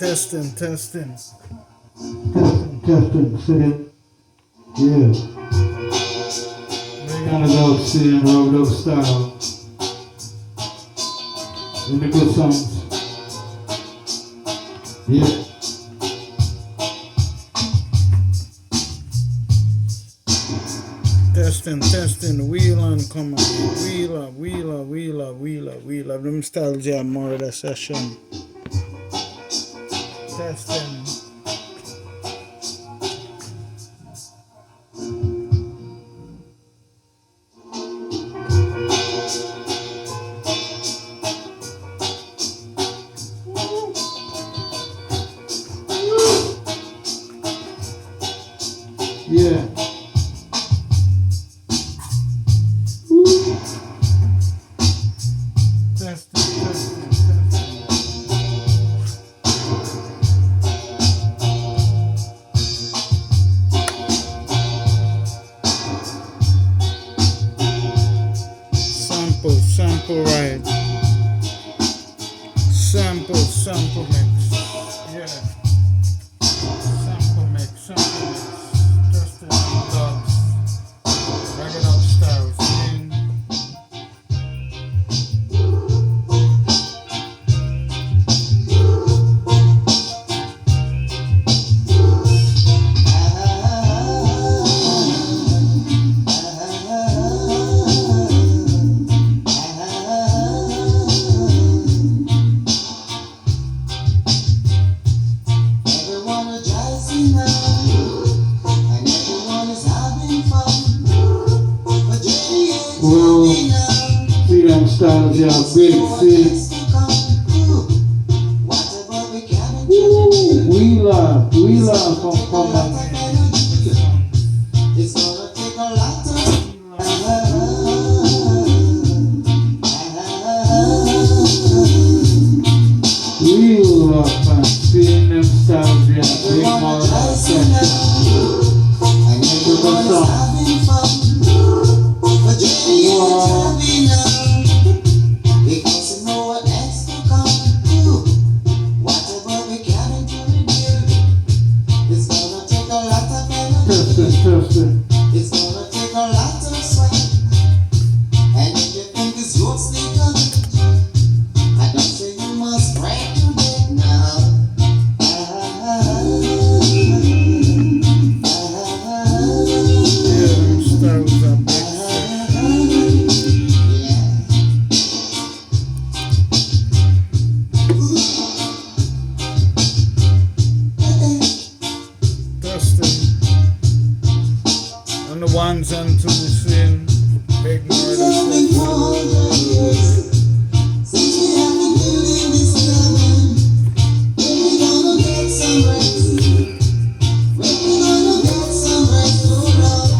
Testing, testing. Testing, see it? Yeah. We're gonna go see in Rodo style. In the good songs. Yeah. Testing, wheel on, come on. Wheeler. Them style jam murder session. Testing. Yeah. Sample right. Sample mix. Yeah. Sample mix. Just the dogs. Reggae up style. Swing. Well, see them styles, yeah, big, see. We love come on. It's gonna take a lot of We love man, seeing them styles, yeah, big more session. and everyone is having fun. But Jenny ain't happy now because you know what next to come. Whatever we can do to build, it's gonna take a lot of energy. Testing. It's gonna take a lot of sweat. And if you think this road's legal, I don't say you must break to death now. Yeah, them styles are big. Testing. And the ones and twos in big murder session. Since we have been building this cabin, when we gonna get some rest? When we gonna get some rest, oh Lord?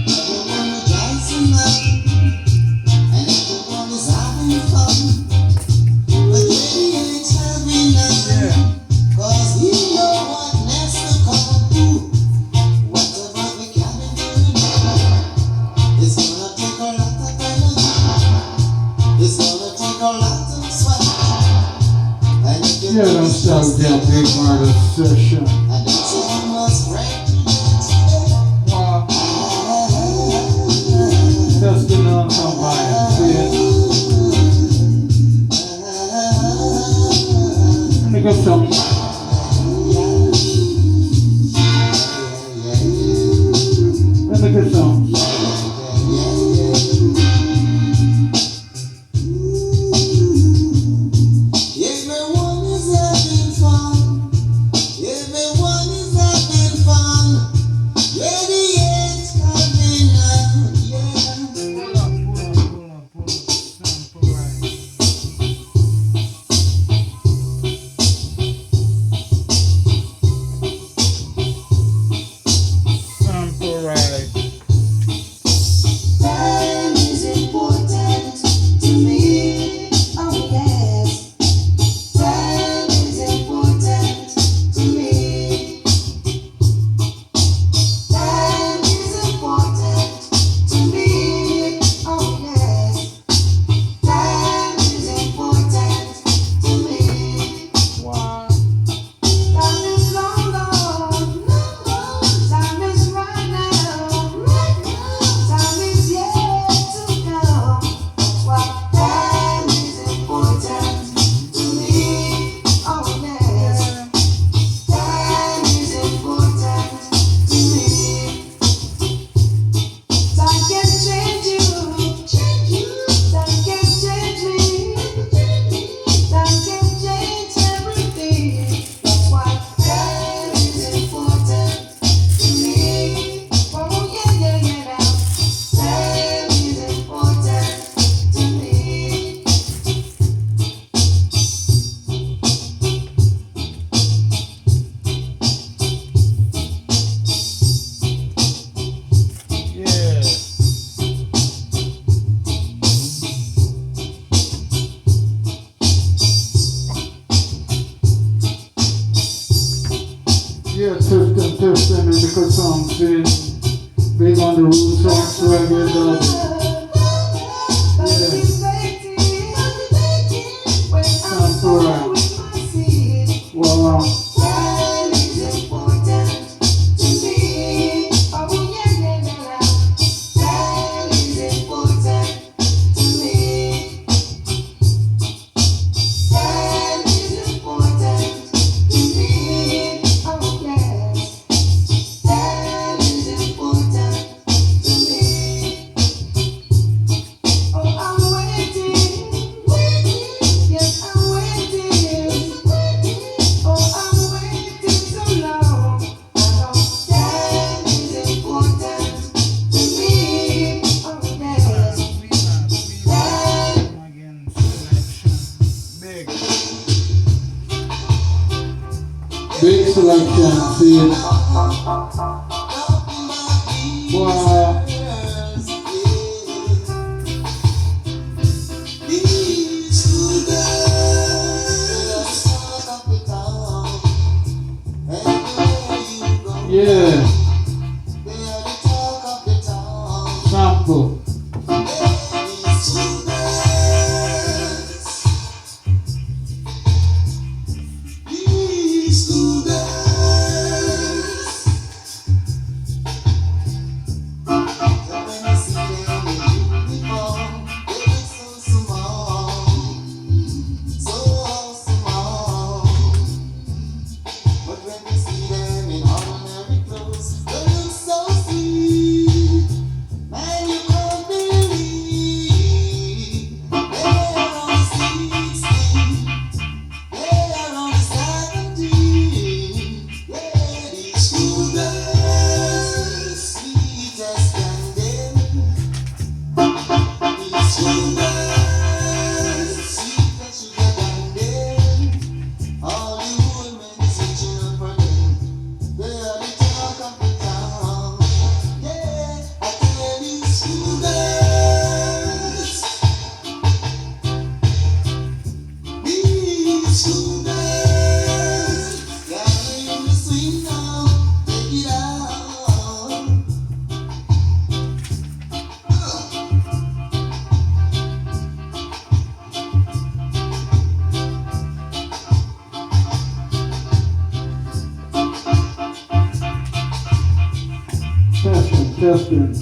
Everyone rejoicing now, and everyone is having fun. But Jenny ain't happy now, 'cause we know what next to come. Whatever we can do, it's gonna take a lot of energy. It's gonna take a lot of sweat. And if you Yeah, them styles, yeah, big murder session. I don't say you must break to death. Wow. Testing on somebody, see it? Let me get some. Let me get some. Everyone is having fun. Everyone is having fun. Radiates coming out, yeah. Pull up. Sample right. Yeah, testing, Indika song scene. Big on the roots, songs, reggae, dub. Yeah, sample rap. Wow. Big selection, see it. Wow. Yeah. Sample. Testing.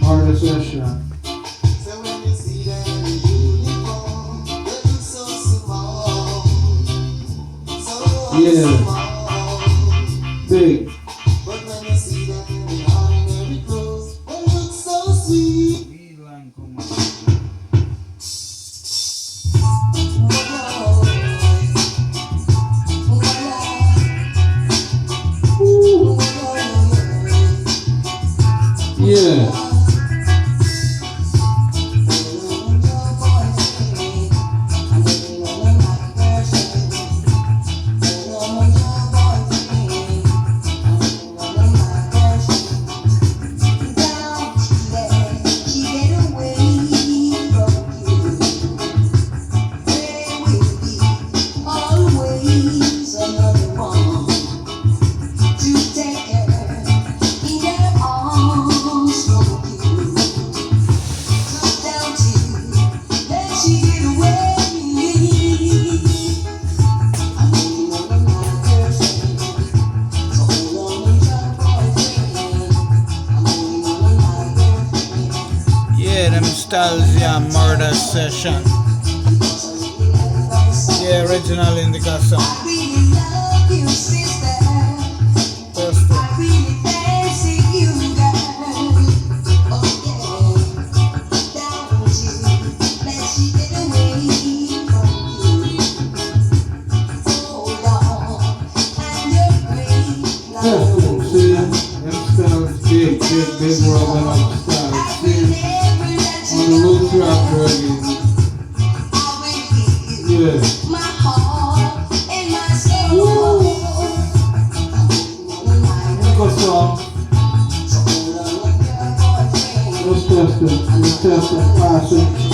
Harder session. So when you see them in uniform, they look so small, so Yeah. small. Big. But when you see them in ordinary clothes, they look so sweet. Yeah. Nostalgia Murder Session. The original Indika song. Big Robin on the style. On the low trap reggae. Yeah. Go song. Let's test it. Classic.